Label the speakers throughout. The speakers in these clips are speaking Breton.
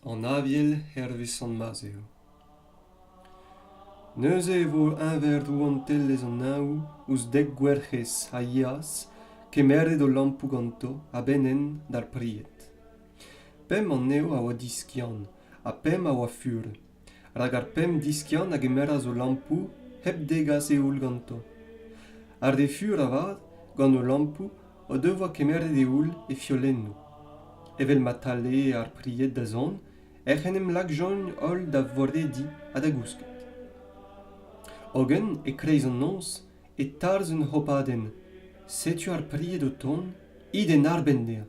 Speaker 1: An aviel hervesan maz eo. Neuze e vo inverdoù an tellez an naou ouz dek gwerc'hez a iaz kemeret o lampou ganto a benen d'ar priet. Pem an neo a oa diskian, a pem a oa fur. Rag ar pem diskian a gemeraz o lampou hep degas e oul ganto. Ar de fur a vad, gant o lampou, o devoa kemeret e oul e fiolennou. Evel matale ar priet da zon, em lak join ol da voredi a da gousket. Ogen e kreiz an nons e tarz un hopaden. Setu ar priet o ton, id en arben dea.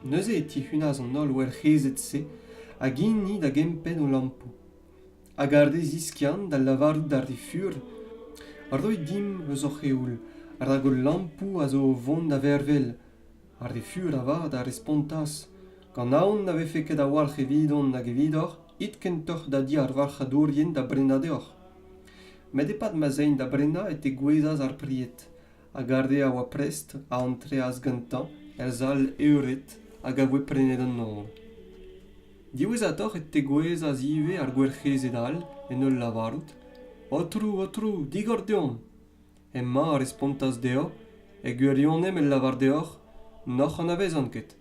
Speaker 1: Neuze e ti hunaz an ol wer c'hezet se, a gini da gempen o lampou. A garde ziskian da lavarout d'ar de fur, ar doi dim eus oc'h e oul, ar da gol lampou a zo o vont da vervel. Ar de fur a va da respontas, gant aon na vefe ket a walc'h evidon hag evidoc'h, it kentoc'h da di ar varchadourien da brena deoc'h. Met e pad mazein da brena et e gwezaz ar priet, a garde a oa prest a antreaz gantan, er zal euret hag a voe prenet an nor. Diwezatoc'h et te gwezaz ive ar gwerc'hez edal en ul lavarout. Otrou, digor deon. Emma a respontas deo, e gwirionem el lavar deoc'h, noch an avez an ket.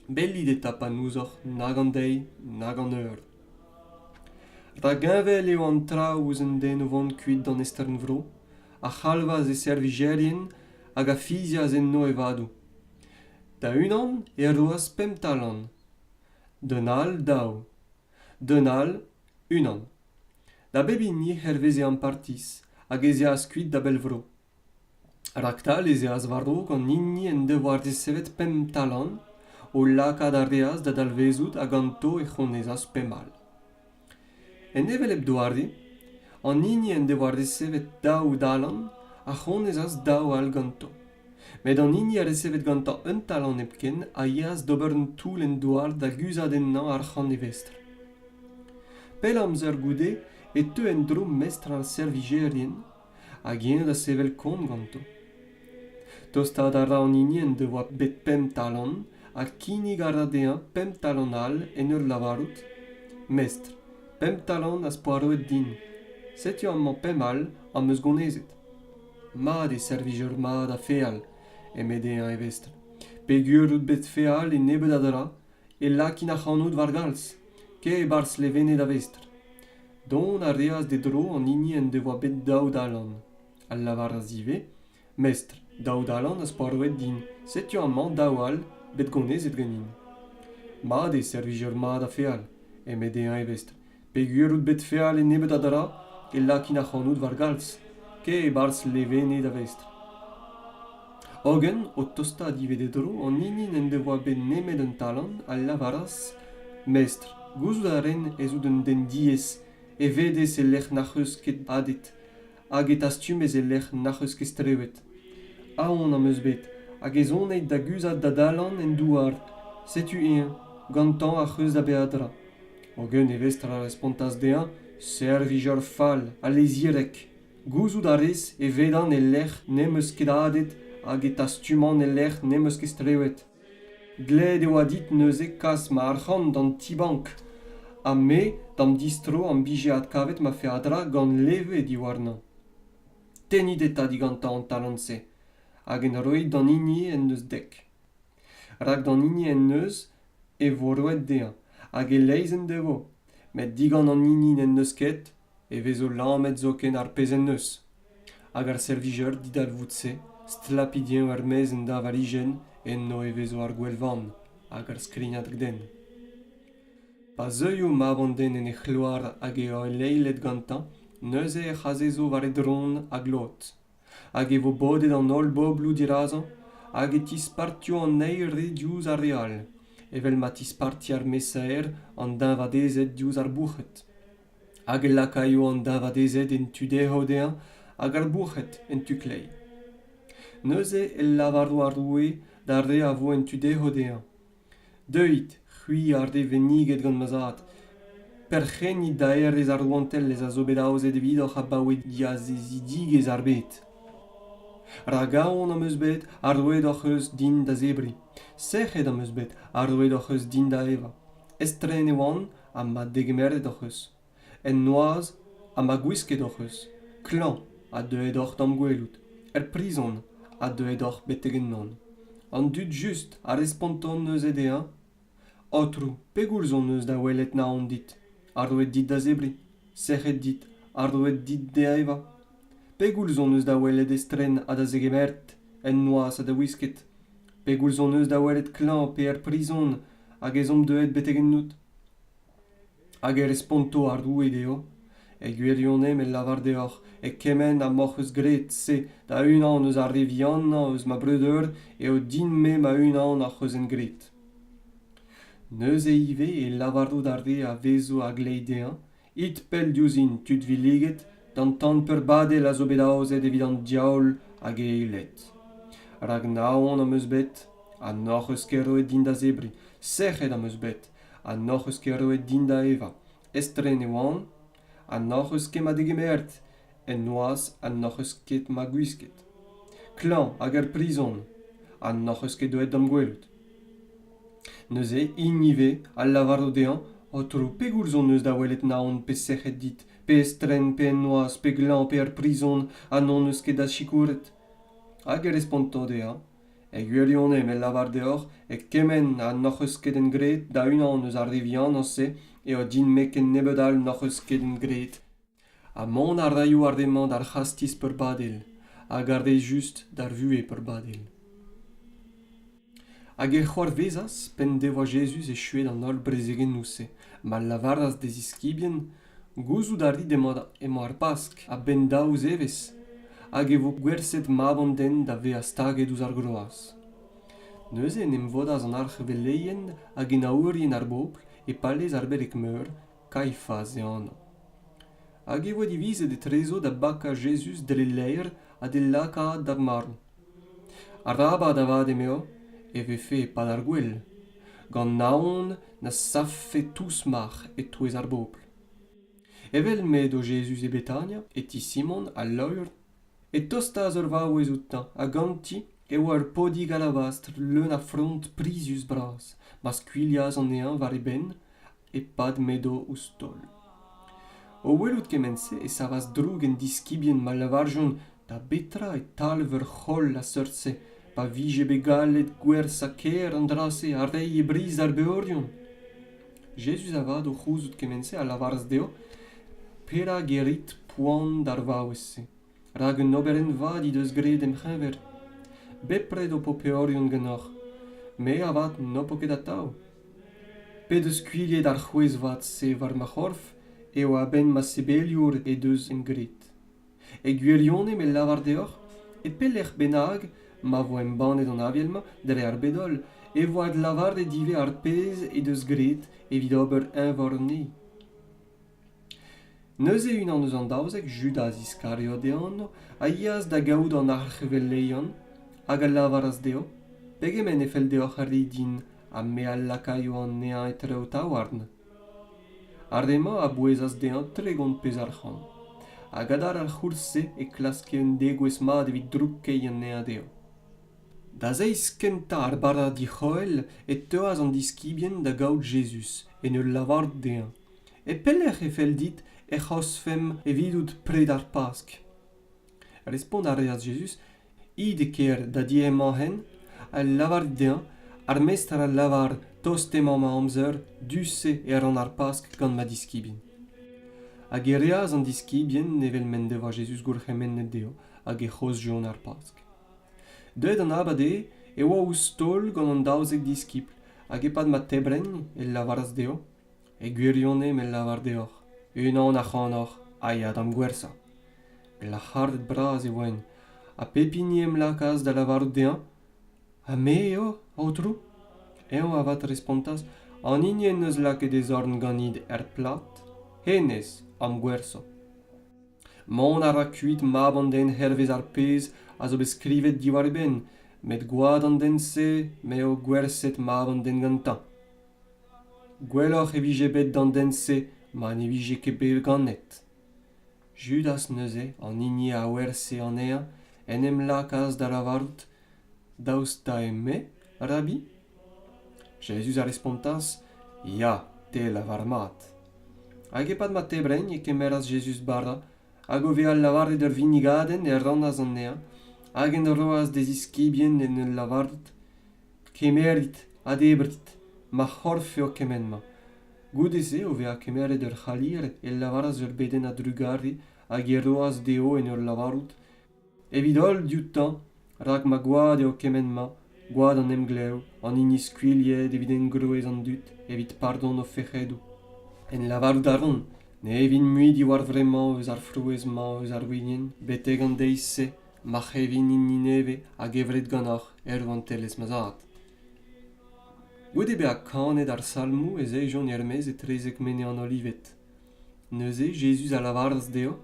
Speaker 1: Bellit e tap an ouzoc'h nag an dei, nag an eur. Ra ginvel eo an traoù ouz en den o vont kuit d'an estern vro, a c'halvaz e servigerien hag a fiziaz en no e vadou. Da unan e roaz pem talan. Denal daou. Denal unan. Da bebini herveze an partiz, hag ezeaz kuit da bel vro. Raktal ezeaz varro gant nini en devoar desevet pem talan, o lakad ar reaz da dalvezout hag ganto e c'honezaz pemal. En evel eb doardi, an nini en devoar desevet daou dalan, a c'honezaz daou al ganto. Met an nini a resevet gantañ un talan epken a iaz d'ober un toul en doar da guzadennañ ar c'han e vestr. Pel amzer goude e teu en dro mestr al servigerien, hag yen da sevel kont ganto. Tostad a ra an nini en devoa bet pem talan, ha kinig a ra dean pem talan al en ur lavarout. Mestr, pem talan az poaroet din. Setu amman pem al am eus gonezet. Mat e servigeur mat a feal, emet eñ e vestr. Pegur out bet feal e nebet a dra, e lakin a c'hanout war galz, ke e barz levenet a vestr. Don a reaz de dro an nini en devoa bet daou dalan. Al lavar a zive, mestr, daou dalan az poaroet din, setu amman daou al bet gonezet ganin. Mat e servigeur mat a feal, emet eñ e vestr. Pegur out bet feal e nebet a dra, e lakin a c'hanout war galz, ke e barz levenet a vestr. Ogen, o tostad ive de dro, an nini en devoa bet nemet un talan al lavaras. Mestr, gouzout a ren ez out un den diez, e vedez e lec'h n'ac'h eus ket adet, hag e tastumez e lec'h n'ac'h eus ket strewet. Aon am eus bet, hag ez onet da guzat da dalan en douar, setu eñ, gantañ ac'h eus da beadra. Ogen e vestr a respontas dean, servigeur fall, a lezirek. Gouzout a rez e vedan e lec'h nem eus ket adet, hag e tastuman e lec'h nem eus ket strewet. Gled e oa dit neuze kas ma arc'hant d'an tibank, ha me, d'am distro an bijeat kavet ma fe adra gant leve diwar-nañ. Tenit eta digantañ an talan se, hag en roit d'an hini en eus dek. Rak d'an hini en eus e vo roet dean, hag e leiz en devo, met digant an hini en eus ket, e vezo lammet zo ken ar pez en eus. Hag ar servigeur dit al vout se, stlapidien war mez en da valijen en no e vezo ar gwelvan, hag ar skrignad gden. Pa zeuio mavant den en e c'hloar hag eo e leilet gantañ, neuze e c'hazezo war e dron hag lot. Hag e vo bodet an ol boblou dirazan, hag e tispartio an eire diouz ar real, evel ma tisparti ar mesaer an dinvadezet diouz ar bourchet. Hag e lakaio an dinvadezet en tu deho dean, hag ar bourchet en tu klei. Neuze el lavaro ar roue da re a vo en tu deho dean. Deuit, c'hui ar de veniget gant mazat. Per c'hennit da errez ar roantel ez a zo bet aozet evidoc'h a baouet diaz e zidigez ar bet. Ragaon am eus bet ar roedoc'h eus din da zebri. Sec'het am eus bet ar roedoc'h eus din da eva. Estren ewan a ma degemeret oc'h en noaz a ma gwisket oc'h, klan a deuet oc'h dam gwelout, prison a deuet oc'h betegen non. An dud just a responton neus edean, otrou, pegoulz on neus da welet naon dit, ar doet dit da zebri, sec'het dit, ar doet dit de eva. Pegoulz on neus da welet estren a da zegemert, en noaz a da wisket, pegoulz on neus da welet klan pe prison hag ezom deuet betegen nout. Hag responto ar dou edeo, gwirionem e lavar deoc'h, kemen a morc'h gret se da unan eus ar revian eus ma breudeur eo din me ma unan ar c'heuzen gret. Neus e ive e lavardo d'arde a vezo a gleidean, it pel diouzin tud viliget, d'an tan peur badel a zo bet aozet evit an diaol hag e eilet. Rag naon am eus bet, a noc'h eus ket roet din da zebri, sec'het am eus bet, a noc'h eus ket roet din da eva, estren e oan, a noc'h eus ket ma degemert, en noaz a noc'h eus ket ma gwisket. Klan hag prison, a noc'h eus ket doet dam gwelout. Neuze, inive, al lavardo dean, otro pegoulz on neus da welet naon pe sec'het dit, pe estren, pe en noaz, pe glan, pe prison, a non eus ket da chikouret. Hag responto dean, gwirionem e lavar deoc'h, kemen a noc'h eus ket en gret, da unan eus ar revian an se, eo din me ken nebedal noc'h eus ket en gret. A mont ar daioù ar demand ar c'hastiz peur badel, hag ar deiz just d'ar vue peur badel. Hag c'hoar vezas, pen devoa Jesus e chuet an ol brezegen nouse, ma lavaras des iskibien, gouzout ar dit emo ar pask, a ben daouz evez, hag vo gwerset mabon den da ve a staget ouz ar groaz. Neuze nem vodaz an arch veleien hag en aourien ar bopl e palez ar belek meur, kaifaz e anna. Hag vo divizet e trezo da baka Jesus dele leir a de laka da marn. Ar raba da vad emeo, e vefe pad ar gwell, gant naon na saffe tous mar e touez ar bopl. Evel met o Jesus e Betania, et ti Simon a leur, et tostaz ur vaouez outan, a ganti e oa ur podig alabastre leun a front prizus bras, mas kuiliaz an ean var e ben, e pad medo ou stol. O welout kemense e savas droug en diskibien ma lavarjon da betra e talver c'holl a seurtse, pa vije begalet gwerz a ker an drase ar dei e briz ar beorion. Jesus avad o c'houzout kemense a lavarz deo, pera gerit poan d'ar vaouez-se, rag un oberen vad deus gret em c'hever. Bepred o popeorion genoc'h, me avad no po ket atav. Pe deus kuiliet ar c'hwez vat se var ma c'horf, eo a ben ma sebeliour e deus en gret. Gwirionem e lavar deoc'h, e pellec'h benag, ma vo em banet an avielma, dre ar bedol, e vo ad lavar de dive ar pez e deus gret, evit ober invorne. Neuze unan eus an daouzek Judas Iscariot eano, a iaz da gaout an archeveleion, hag a lavaraz deo, pegemen e fel deoc'h ar din a me al lakaio an nean e treo taouarn. Ar dema a bouezaz dean tregont pez ar c'han, hag adar al c'hourse e klaske un degouez mat evit drouk kei an nean deo. Da zeiz kenta ar barra di c'hoel e teuaz an diskibien da gaout Jesus en ur lavar dean. E pellec'h e fel dit e c'hosfem evidout pred ar pask. Respond ar reaz Jesus, id e ker da di emañ hen, al lavar dean, ar mestr al lavar tost emañ ma amzer, dusse e ran ar pask gant ma diskibien. Hag e reaz an diskibien nevel men devoa Jesus gourc'hemen net deo, hag e c'hoz joan ar pask. Deuet an abade e oa ou stol gant an daouzek diskipl, hag e pad ma tebren e lavaraz deo, e gwirionem e lavar deoc'h, unan a c'hanoc'h, aiad am gwersa. Glac'hardet braz e oen, a pepiniem lakaz da lavar dean, a me eo, aotrou? Eo avat respontas, an inien eus lake de zorn ganid plat, hennez am gwersa. Mon a ra kuit mab an den hervez ar pez a zo beskrivet diwar e ben, met gwad an den se, me o gwerset mab an den gantan. Gwelloc'h e vije bet d'an den se, ma ne vije ket bet ganet. Judas neuze, an inie a werse an ean, en em lakaz da lavarout, daoust da emme, rabi? Jesus a respontas, Ya, te lavar mat. Hag e pad ma tebrenn e kemeras Jesus bara, hag o vea lavardet ur vinigaden e rannas an ea, hag en roaz des iskibien en ul lavardet, kemerit a debrit, ma c'horfe o kemenma. Goudeze o vea kemeret ur c'halir e lavaras ur beden a drugarri hag e roaz deo en ur lavarut, evidol dioutan, rak ma gwad eo kemenma, gwad an emgleo, an ini skuiliet evit engroez an dut, evit pardon o fec'hedou. En lavarout a ron, ne evin muidi war vremañ eus ar frouez ma eus ar winien, beteg an deiz se, ma c'hevin inni neve hag evret gannoc'h an tellez ma zad. Goude be a kanet ar salmou ez eijon ermez e trezek mene an olivet. Neuze, Jesus a lavaras deo,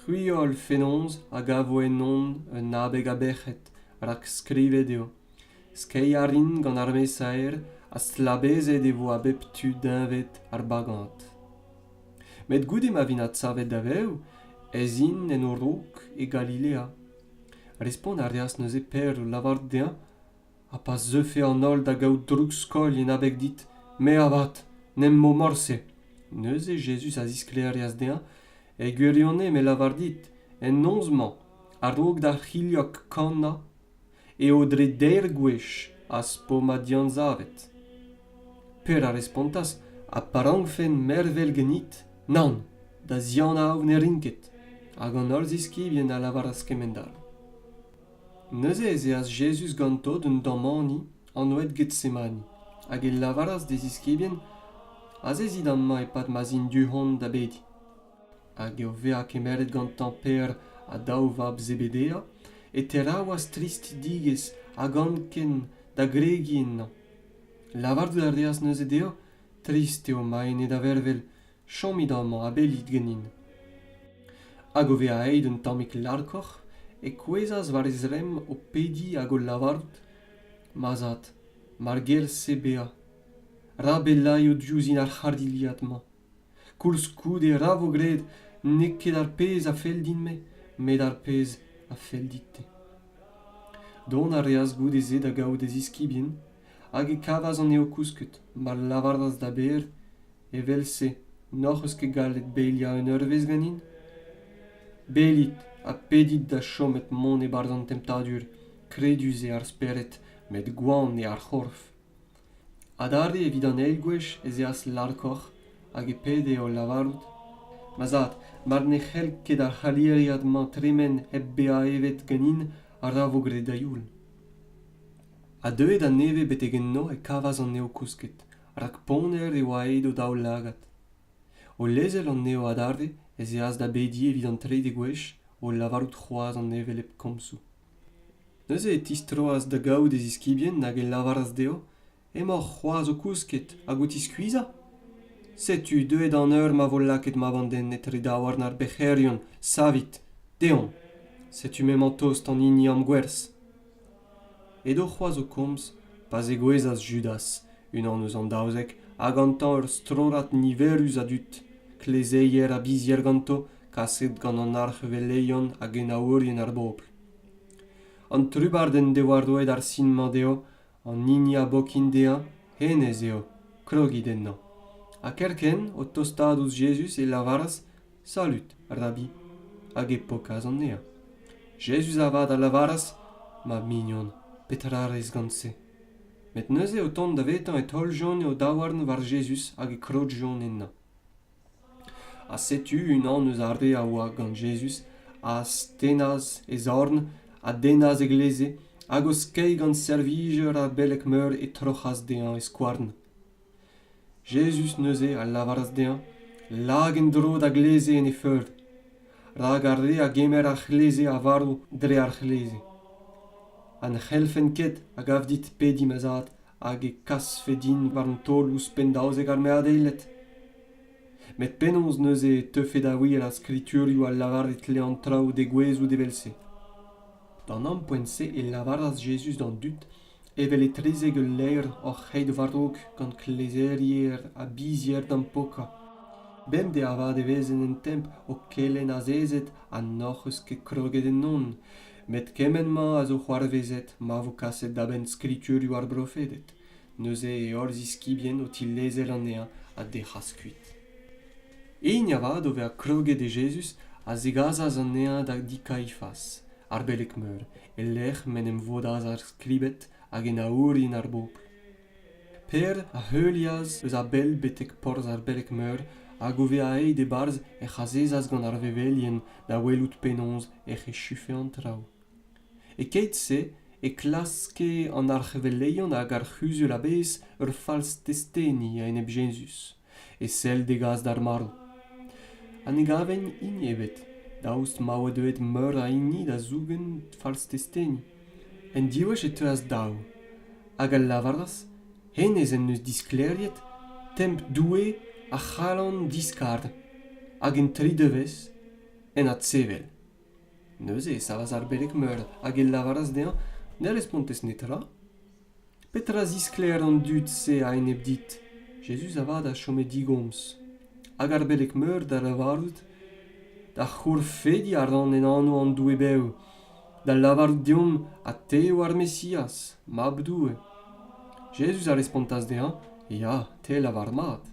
Speaker 1: c'huio ol fenonz hag avo en on un abeg a bec'het, rak skrivet eo. Skei a rin gant ar mes a a slabezet e vo a bep tu dinvet ar bagant. Met goude ma vin a tsavet da veo, ez in en o rok e Galilea. Respon a reas neuze per o lavard dean, a pas zeufe an ol da gaout droug skol en abeg dit, me avat, nem mo morse. Neuze Jesus a zisklearias dean, e gwirionne me lavar dit, en nozman, a rog da c'hiliok kanna, e o dre der gwech as po ma dian zavet. Per a respontas, a parangfen mervel genit, nan, da zian a ne rinket, hag an ol ziskibien a lavaras kemendal. Neuze ez eas Jesus ganto d'un damani an oet Getsemani, hag e lavaras des iskibien, az ez idam ma e pad ma zin duhon da bedi. Hag eo vea kemeret gantan per a daou vab Zebedea, e teraouaz trist digez hag anken da gregien nan. Lavardou ar reas neuze deo, trist eo ma ene da vervel, chomit amañ a belit genin. Hag o vea eid un tammik larkoc'h, e kouezaz war ez rem o pedi hag o lavarout, mazat, mar gelse bea, ra belai o diouzin ar c'hardiliad ma. Koulz koude ra vo gred, ne ket ar pez a fel din me, met ar pez a fel dit. Don a reas goudeze da gaout ez iskibien, hag e kavaz an eo kousket, mar lavaras da ber, e vel se, noc'h eus ket gallet belia un eurvez ganin? Belit a pedit da chomet mon e bardan temptadur, kredus e ar speret, met gouan e ar c'horf. Adare evit an eilgwech ez eas larkoc'h, hag e pede o lavarout. Mazat, mar ne c'hell ket ar c'haliriad ma tremen heb bea evet ganin a ra vo gred da youl. A deuet an neve beteg enno e kavaz an neo kousket, rak poner e oa eid o daou lagat. O lezel an neo adarde, ez eas da bedi evit an tre de gwech, o lavarout c'hoaz an nevelep komsou. Neuze e tistroaz da gaout ez iskibien nag e lavaras deo, emañ c'hoaz o kousket hag o tiskuiza? Setu deuet an eur ma vo laket ma vanden etre da war nar becherion, savit, deon, setu mem tost an ini am gwerzh. Edo c'hoaz o komz, pas e gwezaz Judas, unan eus an daouzek, hag an tan ur strorat niverus a dut, klezeier a bizier ganto, kaset gant an archeveleion hag en aourien ar bopl. An trubarden dewardoet ar sinman deo, an ini a bokin dea, henez eo, krogit ennan. A kerken, o tostadouz Jesus e lavaras, salut, rabbi, hag e pokaz an ea. Jesus avad a lavaras, ma mignon, petrarez gant se. Met neuze o tont da vetan et holjon o daouarn war Jesus hag e krogjon ennan. A setu unan eus arde a oa gant Jesus, a stenaz e zorn, a denaz e gleze, hag o skei gant servijer a belek meur e trochas dean e skouarn. Jesus neuze a lavaras dean, lag en dro da gleze en e feurd. Rag arde a gemer ar c'hleze a varou dre ar c'hleze. An c'helfen ket a gav dit pedi mazad hag e kas fedin war an tol ouzpen daouzek ar meadeilet. Met penons neuze teufet a wir a skriturioù a lavaret le an traoù de gwezou de velse. Dan ampoense e lavaras Jesus dan dut, evel e trezeg ul leir or c'heid varrouk gant klezerier a bizier d'an poka. Bem de avad evezen en temp o kelen a zezet a noc'h eus ket kroget en non, met kemen ma a zo c'hoarvezet ma vo kaset da ben skriturioù ar brofedet. neuze e ol ziskibien o tilezel an ea a dechas kuit. Ein ya vat over kroget de Jesus a zegazaz an ea da di Kaifas, ar belek meur, e lech men em vodaz ar skribet hag en aourin ar bopl. Per a heuliaz eus a bel betek porz ar belek meur hag ove a ei de barz e chazezaz gant ar vevelien da welout penonz e che chufe an trao. E ket se e klaske an ar cheveleion hag ar c'huzul a bez ur fals testeni a enep Jesus, e sel degaz d'ar marv. An e gaven inebet, daoust maouet deuet meur a inni da zougen fals testeni. En diwech e teuas daou, hag al lavardas, hennez en eus diskleriet, temp doue a c'halan diskard, hag en tri devez, en at sevel. Neuze savas ar belek meur hag el lavaras dean, ne respontes netra. Petra ziskler an dud se a enep dit, Jesus avad a chome digoms. Hag ar belek meur da lavarout, da c'hour fedi ar an en anno an doue beu, da lavarout deom a teo ar Messias, mab doue. Jesus a respontas dean, ya, te lavar mat.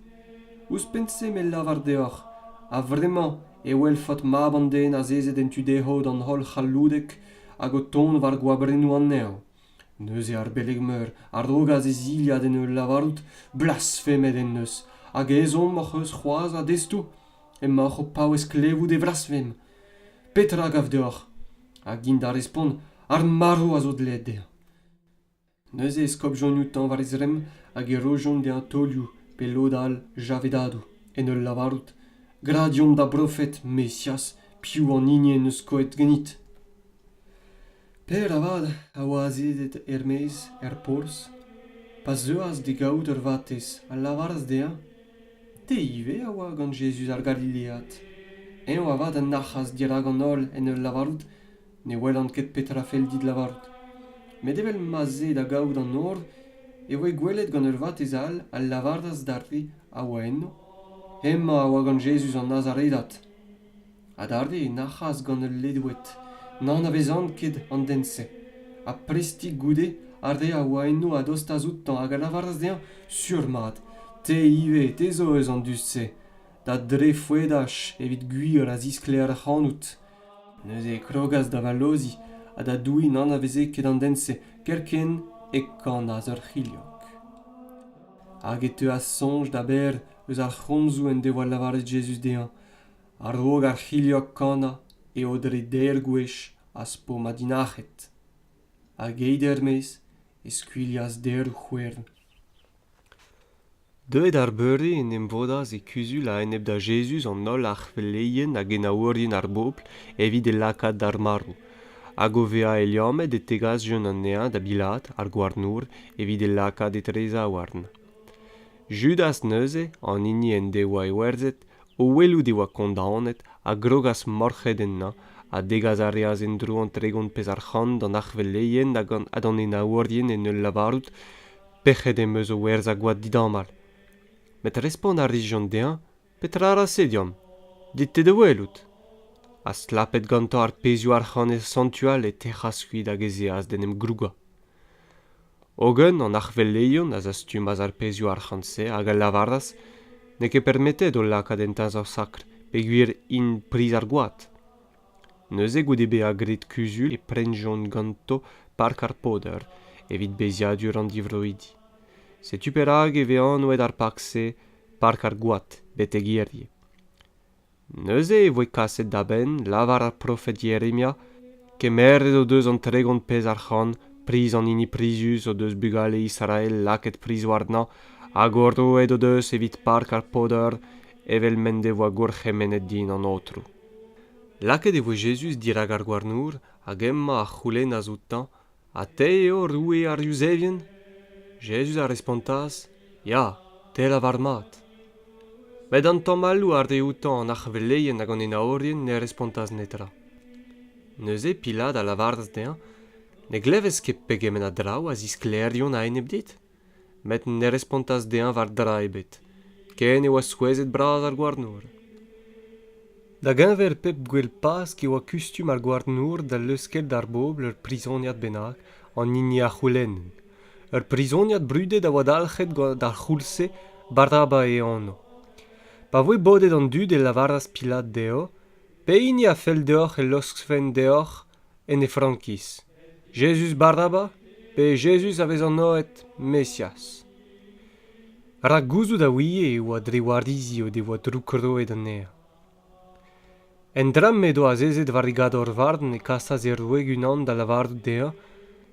Speaker 1: Ouz pense me lavar deoc'h, a vremañ e wel fot mab an den a zezet en tu dehod an hol c'halloudek hag o ton var gwabrenou an neo. Neuze ar belek meur, ar drogaz e ziliad en eo lavarout, blasfemet en neus, hag ezon moch eus c'hoaz a destou, e moch o paouez klevout e vlasfem. Petra gav deoc'h, hag gint da respond, ar marv a zo dlet dean. Neuze e skop jonioù tan var ezrem hag e rojon de an tolioù pe lodal javedadou en eo lavarout, gradion da brofet Messias piou an inien eus koet genit. Per avad a oazedet ermez porz, pa zeuas de gaout ur vatez a lavaras dean. Te ive a oa gant Jesus ar Galileat. Eo avad an nachas dirag an ol en ur lavarout, ne welan ket petra fel dit lavarout. Met evel maze da gaout an nor, e oe gwelet gant ur vatez al lavardas darri a oa enno. Emma a oa gant Jesus an Nazaredat. A darde e nachas gant ur ledouet, nan a vezan ket an dense. A prestik goude, arde a oa enno a dostaz outan hag a lavaras dean sur mat. Te ive, te zo eus an dust-se. Da dre fouedach evit gwir a ziskler ar c'hanout. Neuze krogaz da valozi, a da doui nan a veze ket an dense, kerken e kanaz ur c'hiliok. Hag e teuas sonj da ber eus ar c'homzou en devoa lavaret Jesus dean, ar rog ar c'hiliok kana e o dre der gwech as po ma dinachet. Hag eid ermez e skuilias der c'hwern. Deuet ar beure en em vodaz e kuzul a enep da Jesus an ol ar c'hveleien hag en aourien ar bopl evit e lakad d'ar marv. Hag o vea e liamet e tegaz jeun an ea da bilat ar gwarnour evit e lakad e treza warn. Judas neuze, an inni en devoa e werzet, o welou devoa kondaonet a grogas morchet enna a degaz a reaz en drou an tregont pez ar c'hant an ar c'hveleien hag an en aourien en ul lavarout pechet em eus o werz a goad didamal. Met respond ar region dean, petra ara sediam, dit te de welout. A slapet ganto ar pezio ar c'hant santual e techas kuit hag ezeaz den em grouga. Ogen an ar c'hveleion a zastumaz ar pezio ar c'hant-se hag al lavardas, ne ket permetet o lakad entaz ar sakr pe gwir in priz ar goad. Neuze goude be a grit kuzul e prenjon ganto park ar poder evit beziadur an divroidi. Setu perag e vean oed ar park-se park ar goad bet e girdie. Neuze e voe kaset da ben lavar ar profet Jeremia ke merdet o deus an tregont pez ar c'hant priz an ini prizus o deus bugale Israel laket priz warna hag ordoet o deus evit park ar poder evel men devoa gourchemenet din an otro. Laket e voe Jesus dirag ar gwarnour hag emma ar c'houlen a zoutan, a te eo roue ar Iusevien? Jesus a respontas, ya, te lavar mat. Met an tammallou ar de outan an ar c'hveleien hag an en aourien ne respontas netra. Neuze Pilat a lavardas dean, ne glevez ket pegemen a draou a zisklerion a enep dit? Met ne respontas dean var dra ebet. Ken e oa souezet braz ar gwarnour. Da genver pep gwell pas ki oa kustum ar gwarnour da leusket d'ar bobl ur prizoniad bennak an inni ar c'houlennen. prisoniad brudet a oa dalc'het d'ar c'houlse Barnaba e anno. Pa voe bodet an dud e lavaras Pilat deo, peini a fel deoc'h e loskfen deoc'h en e Frankis. Jesus Barnaba, pe Jesus a vez an oet Messias. Ra gouzout a ouie e oa drewarizio de oa droukroet an ea. En dram edo a zezet varigad or varden e kastas e roeg unan da lavardou dea,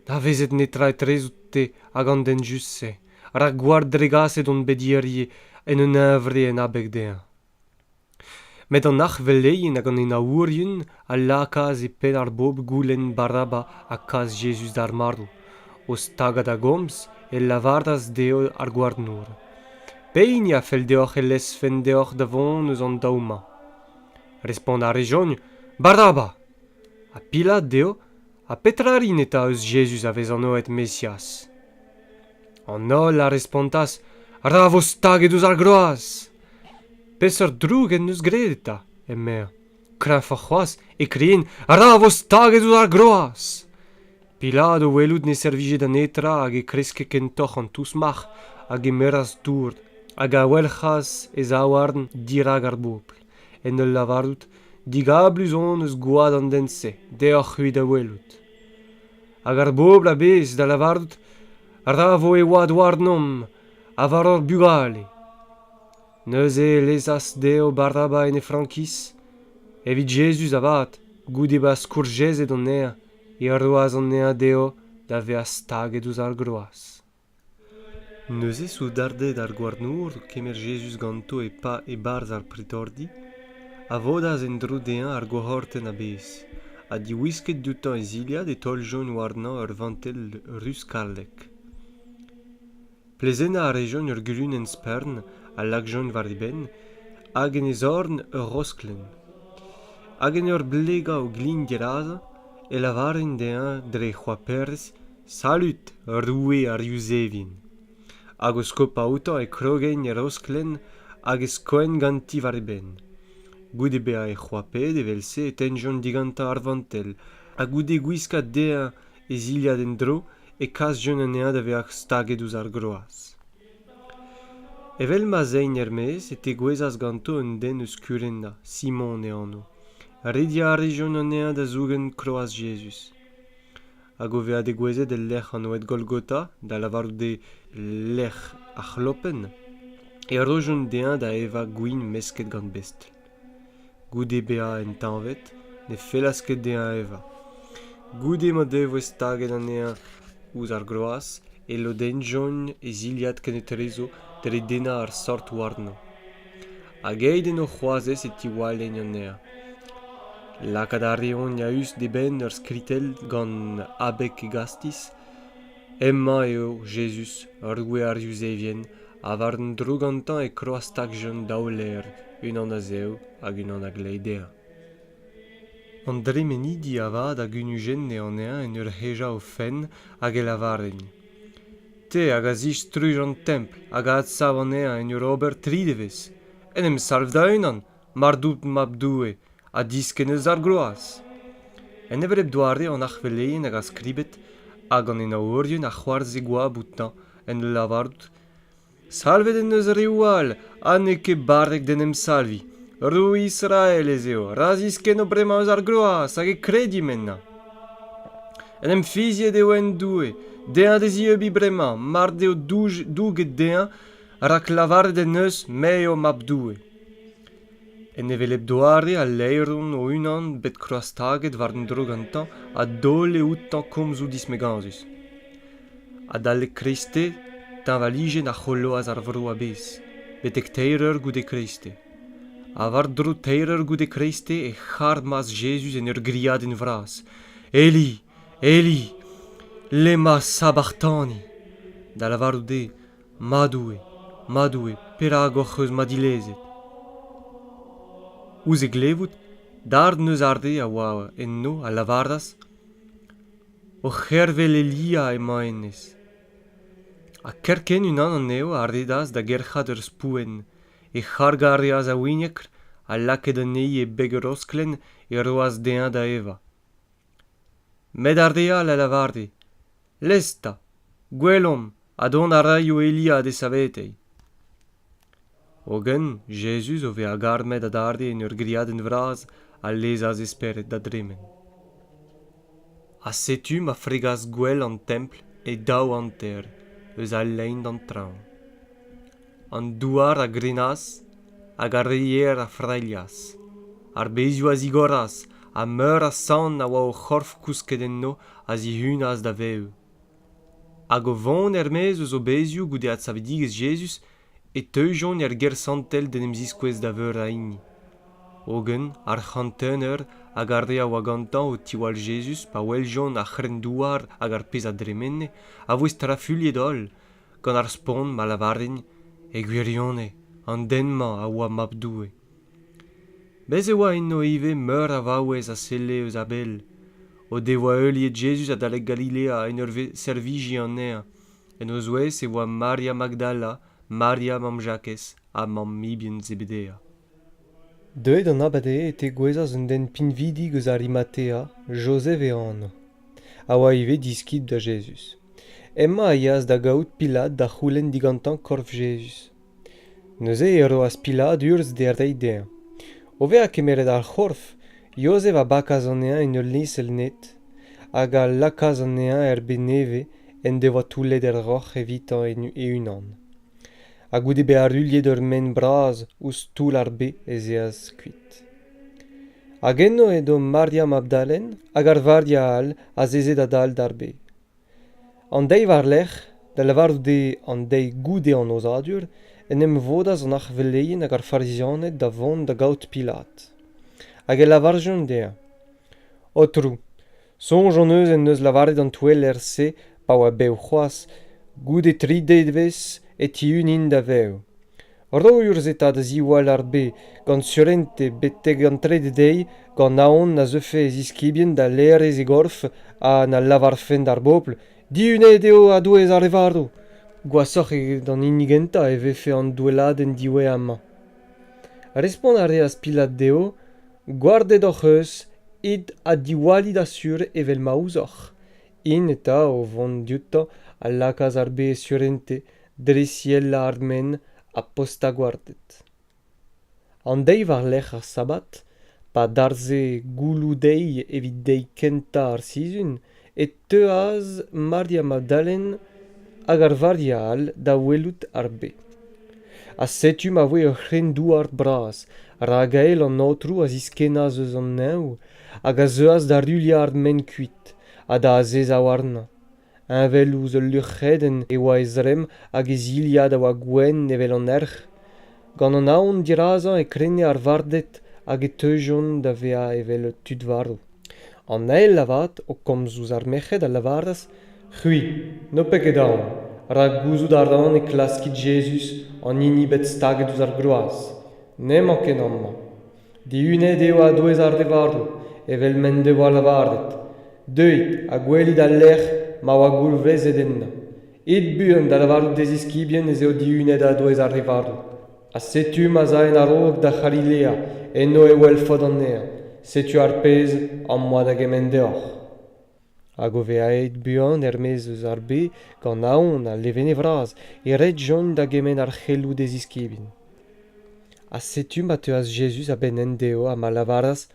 Speaker 1: da vezet netra trezout te hag an den just se. Ra gward dregaset on bedierie en un avre en abeg dea. Met an ach veleien hag an en aourien a lakaz e pen ar bob goulen Barnaba a kaz Jesus d'ar mardou, o stagad a gomz e lavardas deo ar gward nour. Peini a fel deoc'h e lesfen deoc'h da vont eus an daouma. Respond a rejogne, Barnaba! A Pilat deo, a petrarin eta eus Jesus a vez an oet Messias. An ol a respontas, ra vo staget eus ar groaz! Peseurt droug en eus gret eta, emmer. Kreñv ar c'hoaz e krien, ra vo staget eus ar groaz! Pilat o welout ne servijet an etra hag e kreske kentoc'h an tous marc'h hag e meras dourd hag a welchas e zaouarn dirag ar bopl. En ul lavarout, digablus on eus gouad an dense, deoc'h huit a welout. Hag ar bobl a bez da lavarout, ra vo e oad war nom, a var ur bugale. Neuze lesas deo Barnaba en e Frankis, evit Jesus avat, goude ba skourjezet an ea, e roaz an ea deo da vez staget eus ar groaz. Neuze sou dardet ar gwarnour kemer Jesus ganto e pa e barz ar pritordi, a vodaz en dro dean ar gohorten a bez, a di wisket doutan e ziliad e toljon warnan ur vantel rus karlek. Plezena a rejon ur glun en spern a lagjon var e ben, hag en e zorn ur rosklen. Hag en ur blega o glin diraza, e lavaren dean dre c'hoaperz, salut, roue ar iuzevien. Hag o skop aotan e krogen e rosklen hag e skoen ganti var e ben. Goude bea e c'hoapet e velse e tenjon diganta ar vantel, hag goude gwiskat dean e ziliad en dro e kasjon an ea da veach staget eus ar groaz. Evel ma zein ermez e te gwezas ganto un den eus kurenna, Simon e anno. Redia a rejon an ea da zougen kroaz Jesus. Hag o vea de gwezet el lec'h an oet Golgotha, da lavarou de lec'h a chlopen, e rojon dean da eva gwin mesket gant best. Goude bea en tanvet, ne felasket dean eva. Goude ma devo staget an ea ouz ar groaz, e lodenjon e ziliad kenetrezo dre dena ar sort warno. Hag eiden o c'hoazez e tiwalen an ea. Lakad a reon ya eus de ben ur skritel gant abek e gastis, emma eo Jesus ur goe ar iuzevien, a var un dro gantan e kroaz takjon daoler, unan a zeo hag unan a gleidea. An dremenidi a vat hag unujen ne an ea en ur heja o fen hag e lavaren. Te hag a zich truj an templ hag a sav an ea en ur ober tridevez. En em salv da unan, mar dout map doue, a disken eus ar groaz. En evel eb doare an archveleien hag a skribet hag an en aorien a c'hoarze goa boutan en lavarout. Salvet en eus rewal, ane ket barrek den em salvi. Rou Israel ez eo, razisken o bremañ eus ar groaz hag e kredi menna. En em fiziet eo en doue, dean de ziebi bremañ, mar deo douget dean rak lavaret en eus meo map doue. En evel eb doare a leiron o unan bet kroaz taget war den dro gantan a dole outan komzou dismeganzus. A dalle kriste tan valijen a c'holoaz ar vro a bez, betek teirer goude kriste. A var dro teirer goude kriste e c'hard mas Jesus en ur griad en vras. Eli, Eli, lema sabachthani. Da lavarou de, madoue, perag oc'h ma dilezet. Ouz e glevout, d'ard neus arde a oa enno a lavardas, o c'hervel e lia ema enez. A kerken unan an eo ardedas da gerchad ur spouen, e c'hargareaz a winekr, a laket an ei e beg ur osklen e roaz dean da eva. Med ardea la lavarde, lesta, Gwelom, adon a rai o Elia de savetei. Ogen, Jesus o ve a garmet ad arde en ur griaden vraz, a les as esperet da dremen. A setu ma fregas gwell an temple e dau an ter, eus a lein d'an traun. An douar a grenas, hag a reier a freilias. Ar bezio a zigoras, a meur a san a oa o c'horf kousket enno a zi hunas da veu. Hag o vont ermez eus o bezio goude a savedigez Jesus e teujon ger santel den emziskouez da veur a inni. Ogen, ar chanteneur hag ar re a oa gantan o tiwal Jesus pa weljon a c'hrendouar hag ar pez a dremenne a voez trafuliet ol, gant ar spon ma lavarin e gwirionne, an denma a oa mabdoue. Bez e oa enno ive meur a vaouez a selle eus a bel. O devoa euliet Jesus a dalek Galilea en ur servigi an ea. En o zouez e oa Maria Magdala, Maria mam Jacques a mam mibien Zebedea.
Speaker 2: Deuet an abade e te gwezaz un den pinvidig eus Arimathea, Joseph e Anne. A oa ive diskip da Jesus. Emma a yas da gaout Pilat da c'houlenn digantan korf Jesus. Neuze ero az Pilat urz de rei dea. Ove a kemeret ar c'horf, Joseph a bakaz an ea en ur lisel net, hag a lakaz an ea neve en devoa toulet er roc'h evitan e unan. A goude be ar uliet ur men braz ouz toul ar be ez eaz kuit. Hag enno edo Maria Magdalen hag ar vardia al a zezet a dal d'ar be. An deiv ar lec'h, da lavar de an dei goude an ozadur, en em vodaz an archveleien hag ar farzianet da vont da gaout Pilat. Hag e lavarjon dea. O trou, sonj an eus en eus lavaret an touel er se pa oa bev c'hoaz, goude 3 dedvez e ti unin da veo. Ro urzeta da ziwal ar be, gant surente beteg an 3 dei, gant naon na zeufe ziskibien da lerez e gorf a na lavar fend ar bopl, di unet eo a douez ar evardo. Gwasoc'h e dan inigenta e vefe an doueladen diwe ama. Respon a reas Pilat deo, gwardet oc'h eus, id a diwalid asur evel ma ouzoc'h. In eta o vont diouta a lakaz ar be surente, dresiel la ardmen a posta gwardet. An deiv ar lec'h ar sabat, pa darze goulou dei evit dei kenta ar sizun, et teuaz Maria Magdalen hag ar vardia al da welout ar be. A setu ma voe ur c'hrendouar braz, ragael an outrou a ziskenaz eus an neu, hag a zeuaz da rulia ardmen kuit, a da a zez a warna. Invel ouz ul luc'heden e oa ezrem hag e ziliad a oa gwen evel an erc'h, gant an aon dirazan e krenne ar vardet hag e teujon da vea evel tud vardo. An ael lavat o komz ouz ar merc'hed a lavaras, c'hui, no peket aon, rak gouzout ar an e klaskit Jesus an inibet staget ouz ar groaz. Ne manken an ma. Di unet eo a douez ar devardo, evel men devoa lavardet. Deuit a gwelit a lec'h ma oa goulvrezet enna. Id buan da lavardout des iskibien ez eo di unet a douez ar devardo. A setu ma zaen ar rog da Galilea enno e wel fod an ea. Setu ar pez an moa da gemen deoc'h. Hag o veaet buan ermez eus ar be gant aon a leven e vraz e ret jon da gemen ar c'helloù des iskibien. A setu ma teuaz Jesus a ben en deo a ma lavaras,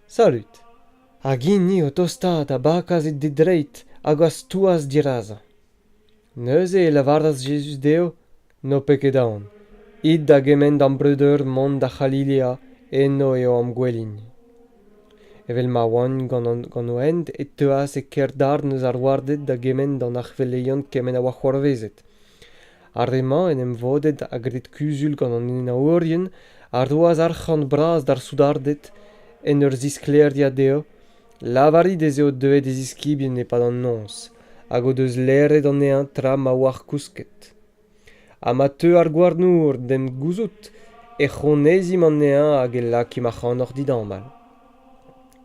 Speaker 2: salut. Hag inni o tostad a bakaz et dedreit hag a stouaz diraza. Neuze e lavaras Jesus deo, no peket aon. Id da gemen d'an breudeur mont da Galilea enno eo am gwelin. Evel ma oan gant o end et teuaz e kerdar neus ar wardet da gemen d'an archveleion kemen a oa c'hoarvezet. Ar emañ en em vodet a gret kuzul gant an en aorien, ar doaz arc'hant braz d'ar soudardet en ur zisklerdia deo, lavarit ez eo deuet ez iskibien e pad an nons, hag o deus leret an ean tra ma war kousket. Ha ma teu ar gwarnour den gouzout e c'honezim an ean hag e lakim arc'hanoc'h didammal.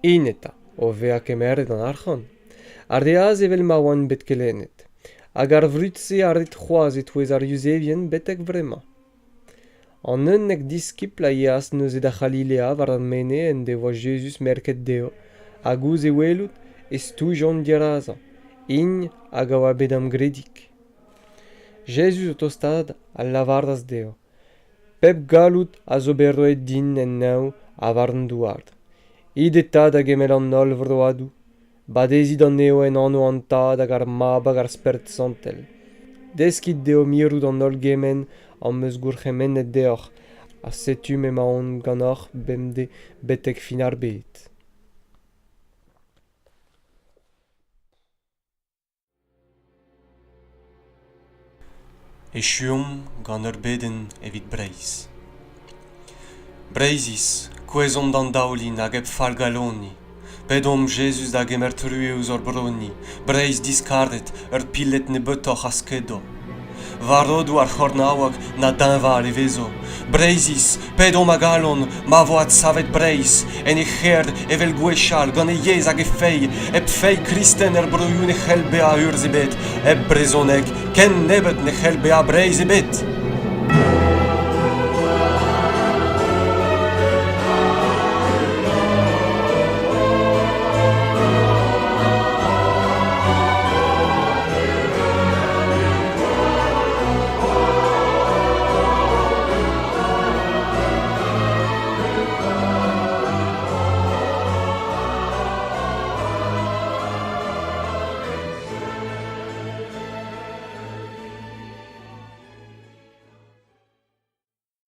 Speaker 2: In eta, o vea kemeret an arc'han. Ar deaz evel ma oan bet kelenet, hag ar vrutse a ret c'hoaz e touez ar iuzevien betek vrema. An unnek diskip la ias neuze da Galilea war an mene en devoa Jesus merket deo, hag ouz e welout e stoujon diraza, in hag a oa bet am gredik. Jesus o tostad a lavardas deo. Pep galout a zo berroet din en nao a varn douard. Idetad a gemel an ol vroadou, badezid an eo en anno an tad hag ar mabag ar spert santel. Deskit deo mirout an ol gemen an meus gourchemennet deoc'h, a setum ema on gannoc'h bemde betek fin ar bet.
Speaker 1: Echuom gant ur beden evit Breizh. Breizis, kwezom d'an daoulin hag eb falgaloni. Pedom Jesus da gemer trueus ur broni. Breizh diskardet ur pillet ne beutoc'h askedo. Varodou ar c'hornaouag na dinvar e vezo. Breizis, pedom a galon, ma voat savet Breizh, en e c'herd evel gwechal, gant e yez hag e fei, eb fei kristen broioù ne c'hell be a urz ebet, eb brezoneg, ken nebet ne c'hell be a Breizh ebet.